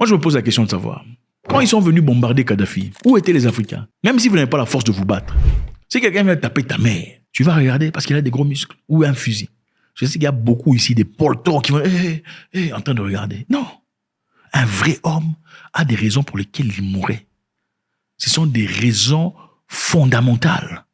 Moi, je me pose la question de savoir, quand ils sont venus bombarder Kadhafi, où étaient les Africains? Même si vous n'avez pas la force de vous battre, si quelqu'un vient taper ta mère, tu vas regarder parce qu'il a des gros muscles ou un fusil. Je sais qu'il y a beaucoup ici des poltons qui vont en train de regarder. Non. Un vrai homme a des raisons pour lesquelles il mourrait. Ce sont des raisons fondamentales.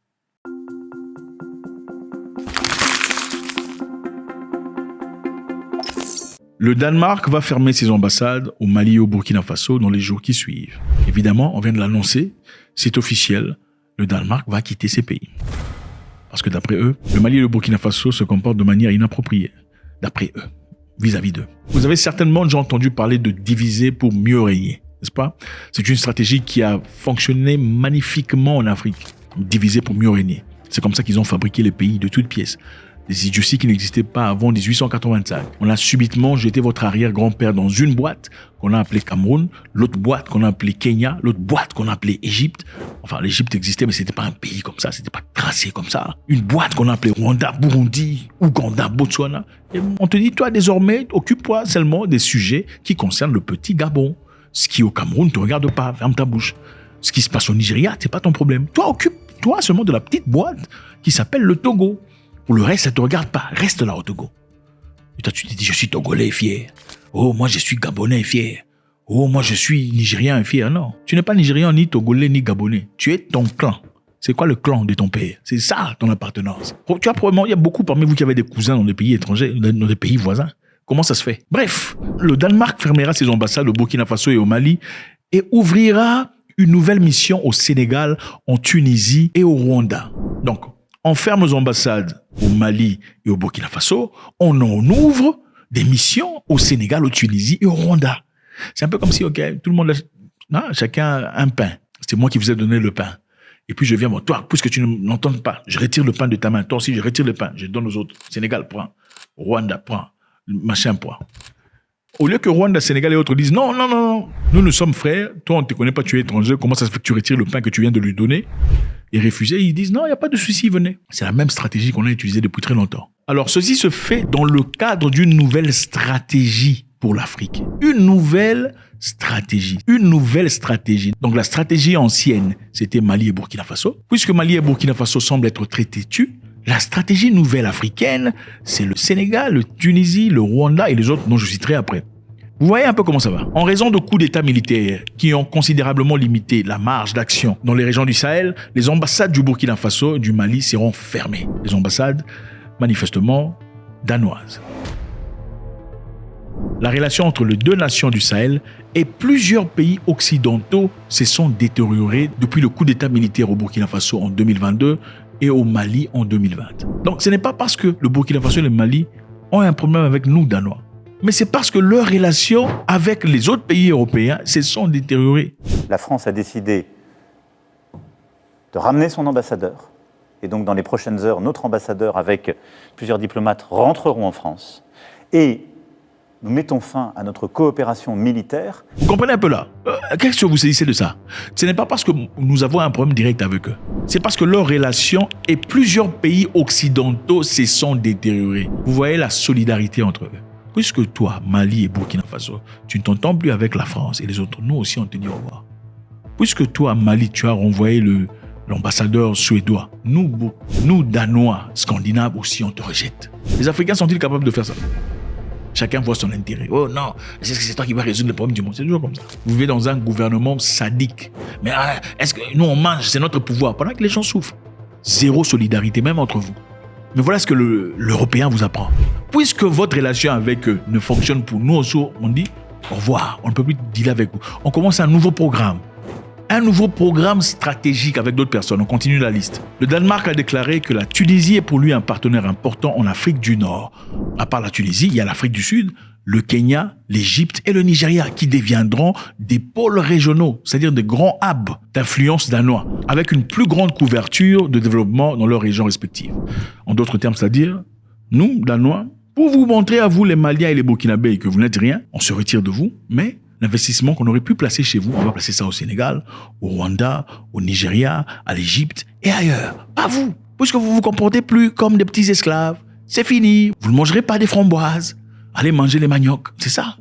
Le Danemark va fermer ses ambassades au Mali et au Burkina Faso dans les jours qui suivent. Évidemment, on vient de l'annoncer, c'est officiel, le Danemark va quitter ces pays. Parce que d'après eux, le Mali et le Burkina Faso se comportent de manière inappropriée. D'après eux, vis-à-vis d'eux. Vous avez certainement déjà entendu parler de diviser pour mieux régner, n'est-ce pas? C'est une stratégie qui a fonctionné magnifiquement en Afrique. Diviser pour mieux régner. C'est comme ça qu'ils ont fabriqué les pays de toutes pièces. Des idioties qui n'existaient pas avant 1885. On a subitement jeté votre arrière-grand-père dans une boîte qu'on a appelée Cameroun, l'autre boîte qu'on a appelée Kenya, l'autre boîte qu'on a appelée Égypte. Enfin, l'Égypte existait, mais c'était pas un pays comme ça, c'était pas tracé comme ça. Une boîte qu'on a appelée Rwanda, Burundi, Ouganda, Botswana. Et on te dit, toi, désormais, occupe-toi seulement des sujets qui concernent le petit Gabon. Ce qui au Cameroun ne te regarde pas, ferme ta bouche. Ce qui se passe au Nigeria, c'est pas ton problème. Toi, occupe-toi seulement de la petite boîte qui s'appelle le Togo. Pour le reste, ça ne te regarde pas. Reste là au Togo. Et toi, tu te dis, je suis Togolais et fier. Oh, moi, je suis Gabonais et fier. Oh, moi, je suis Nigérien et fier. Non, tu n'es pas Nigérian, ni Togolais, ni Gabonais. Tu es ton clan. C'est quoi le clan de ton père? C'est ça, ton appartenance. Tu as probablement, il y a beaucoup parmi vous qui avez des cousins dans des pays étrangers, dans des pays voisins. Comment ça se fait? Bref, le Danemark fermera ses ambassades au Burkina Faso et au Mali et ouvrira une nouvelle mission au Sénégal, en Tunisie et au Rwanda. Donc, on ferme nos ambassades au Mali et au Burkina Faso, on en ouvre des missions au Sénégal, au Tunisie et au Rwanda. C'est un peu comme si, ok, tout le monde, chacun a un pain. C'est moi qui vous ai donné le pain. Et puis je viens, bon, toi, puisque tu ne l'entends pas, je retire le pain de ta main. Toi aussi, je retire le pain, je donne aux autres. Sénégal, prends. Rwanda, prends. Machin, prends. Au lieu que Rwanda, Sénégal et autres disent non, nous sommes frères, toi on ne te connaît pas, tu es étranger, comment ça se fait que tu retires le pain que tu viens de lui donner et refuser? Ils disent non, il n'y a pas de souci, venez. C'est la même stratégie qu'on a utilisée depuis très longtemps. Alors ceci se fait dans le cadre d'une nouvelle stratégie pour l'Afrique. Une nouvelle stratégie. Donc la stratégie ancienne, c'était Mali et Burkina Faso. Puisque Mali et Burkina Faso semblent être très têtus, la stratégie nouvelle africaine, c'est le Sénégal, le Tunisie, le Rwanda et les autres dont je citerai après. Vous voyez un peu comment ça va. En raison de coups d'État militaires qui ont considérablement limité la marge d'action dans les régions du Sahel, les ambassades du Burkina Faso et du Mali seront fermées. Les ambassades, manifestement, danoises. La relation entre les deux nations du Sahel et plusieurs pays occidentaux se sont détériorées depuis le coup d'État militaire au Burkina Faso en 2022 et au Mali en 2020. Donc ce n'est pas parce que le Burkina Faso et le Mali ont un problème avec nous, Danois, mais c'est parce que leurs relations avec les autres pays européens se sont détériorées. La France a décidé de ramener son ambassadeur. Et donc dans les prochaines heures, notre ambassadeur avec plusieurs diplomates rentreront en France. Et nous mettons fin à notre coopération militaire. Vous comprenez un peu là? Qu'est-ce que vous saisissez de ça? Ce n'est pas parce que nous avons un problème direct avec eux. C'est parce que leurs relations et plusieurs pays occidentaux se sont détériorés. Vous voyez la solidarité entre eux. Puisque toi, Mali et Burkina Faso, tu ne t'entends plus avec la France et les autres, nous aussi on te dit au revoir. Puisque toi, Mali, tu as renvoyé l'ambassadeur suédois, nous Danois, Scandinaves aussi, on te rejette. Les Africains sont-ils capables de faire ça? Chacun voit son intérêt. Oh non, c'est toi qui vas résoudre le problème du monde. C'est toujours comme ça. Vous vivez dans un gouvernement sadique. Mais est-ce que nous on mange, c'est notre pouvoir, pendant que les gens souffrent? Zéro solidarité, même entre vous. Mais voilà ce que l'Européen vous apprend. Puisque votre relation avec eux ne fonctionne pour nous aussi, on dit au revoir, on ne peut plus dealer avec vous. On commence un nouveau programme. Un nouveau programme stratégique avec d'autres personnes. On continue la liste. Le Danemark a déclaré que la Tunisie est pour lui un partenaire important en Afrique du Nord. À part la Tunisie, il y a l'Afrique du Sud, le Kenya, l'Égypte et le Nigeria qui deviendront des pôles régionaux, c'est-à-dire des grands hubs d'influence danois, avec une plus grande couverture de développement dans leurs régions respectives. En d'autres termes, c'est-à-dire, nous, Danois, pour vous montrer à vous les Maliens et les Burkinabés que vous n'êtes rien, on se retire de vous, mais l'investissement qu'on aurait pu placer chez vous, on va placer ça au Sénégal, au Rwanda, au Nigeria, à l'Égypte et ailleurs. Pas vous, puisque vous vous comportez plus comme des petits esclaves. C'est fini, vous ne mangerez pas des framboises. Allez manger les maniocs, c'est ça.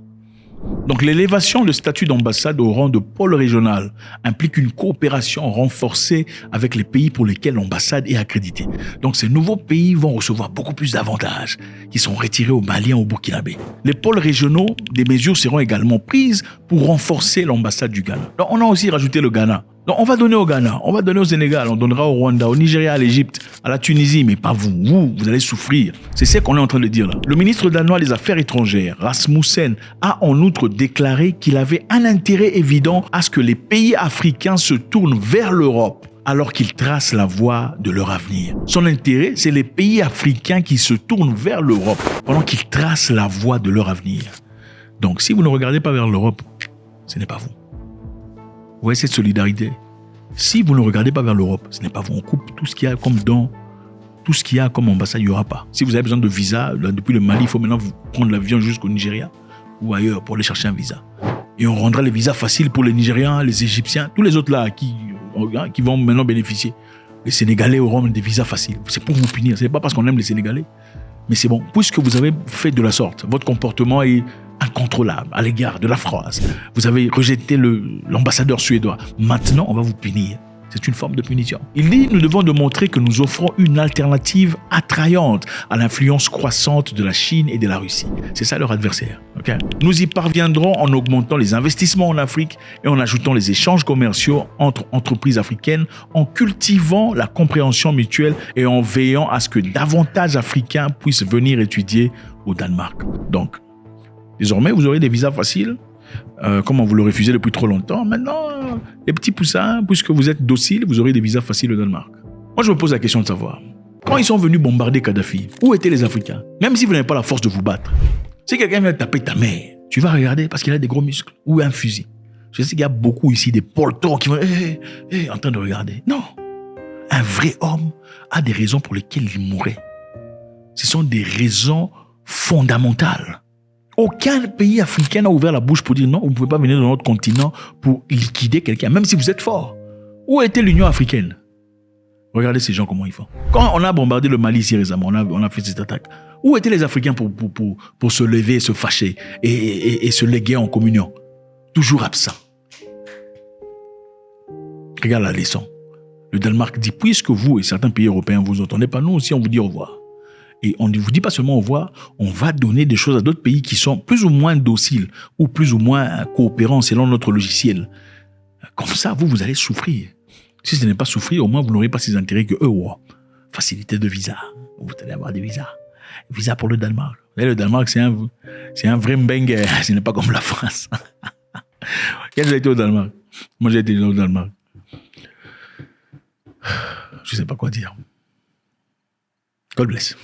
Donc l'élévation de statut d'ambassade au rang de pôle régional implique une coopération renforcée avec les pays pour lesquels l'ambassade est accréditée. Donc ces nouveaux pays vont recevoir beaucoup plus d'avantages qui sont retirés au Mali et au Burkinabé. Les pôles régionaux, des mesures seront également prises pour renforcer l'ambassade du Ghana. Donc on a aussi rajouté le Ghana. Donc on va donner au Ghana, on va donner au Sénégal, on donnera au Rwanda, au Nigeria, à l'Égypte, à la Tunisie, mais pas vous. Vous allez souffrir. C'est ce qu'on est en train de dire là. Le ministre danois des Affaires étrangères, Rasmussen, a en outre déclaré qu'il avait un intérêt évident à ce que les pays africains se tournent vers l'Europe alors qu'ils tracent la voie de leur avenir. Son intérêt, c'est les pays africains qui se tournent vers l'Europe pendant qu'ils tracent la voie de leur avenir. Donc si vous ne regardez pas vers l'Europe, ce n'est pas vous. Vous voyez cette solidarité. Si vous ne regardez pas vers l'Europe, ce n'est pas vous. On coupe tout ce qu'il y a comme don, tout ce qu'il y a comme ambassade, il n'y aura pas. Si vous avez besoin de visa, depuis le Mali, il faut maintenant vous prendre l'avion jusqu'au Nigeria ou ailleurs pour aller chercher un visa. Et on rendra les visas faciles pour les Nigériens, les Égyptiens, tous les autres là qui vont maintenant bénéficier. Les Sénégalais auront des visas faciles. C'est pour vous punir. Ce n'est pas parce qu'on aime les Sénégalais. Mais c'est bon, puisque vous avez fait de la sorte, votre comportement est incontrôlable à l'égard de la France. Vous avez rejeté l'ambassadeur suédois. Maintenant, on va vous punir. C'est une forme de punition. Il dit, nous devons démontrer que nous offrons une alternative attrayante à l'influence croissante de la Chine et de la Russie. C'est ça leur adversaire. Okay? Nous y parviendrons en augmentant les investissements en Afrique et en ajoutant les échanges commerciaux entre entreprises africaines, en cultivant la compréhension mutuelle et en veillant à ce que davantage d'Africains puissent venir étudier au Danemark. Donc, désormais, vous aurez des visas faciles. Comme on vous le refusait depuis trop longtemps, maintenant, les petits poussins, puisque vous êtes dociles, vous aurez des visas faciles au Danemark. Moi, je me pose la question de savoir, quand ils sont venus bombarder Kadhafi, où étaient les Africains? Même si vous n'avez pas la force de vous battre. Si quelqu'un vient taper ta mère, tu vas regarder parce qu'il a des gros muscles ou un fusil. Je sais qu'il y a beaucoup ici des poltons qui vont en train de regarder. Non. Un vrai homme a des raisons pour lesquelles il mourrait. Ce sont des raisons fondamentales. Aucun pays africain n'a ouvert la bouche pour dire non, vous ne pouvez pas venir dans notre continent pour liquider quelqu'un, même si vous êtes fort. Où était l'Union africaine? Regardez ces gens, comment ils font. Quand on a bombardé le Mali ici récemment, on a fait cette attaque. Où étaient les Africains pour se lever, se fâcher et se léguer en communion? Toujours absents. Regarde la leçon. Le Danemark dit, puisque vous et certains pays européens vous entendez pas, nous aussi on vous dit au revoir. Et on ne vous dit pas seulement au revoir, on va donner des choses à d'autres pays qui sont plus ou moins dociles ou plus ou moins coopérants selon notre logiciel. Comme ça, vous allez souffrir. Si ce n'est pas souffrir, au moins vous n'aurez pas ces intérêts que eux ont. Facilité de visa. Vous allez avoir des visas. Visa pour le Danemark. Et le Danemark, c'est un vrai mbengue. Ce n'est pas comme la France. Qui a été au Danemark? Moi, j'ai été au Danemark. Je ne sais pas quoi dire. God bless.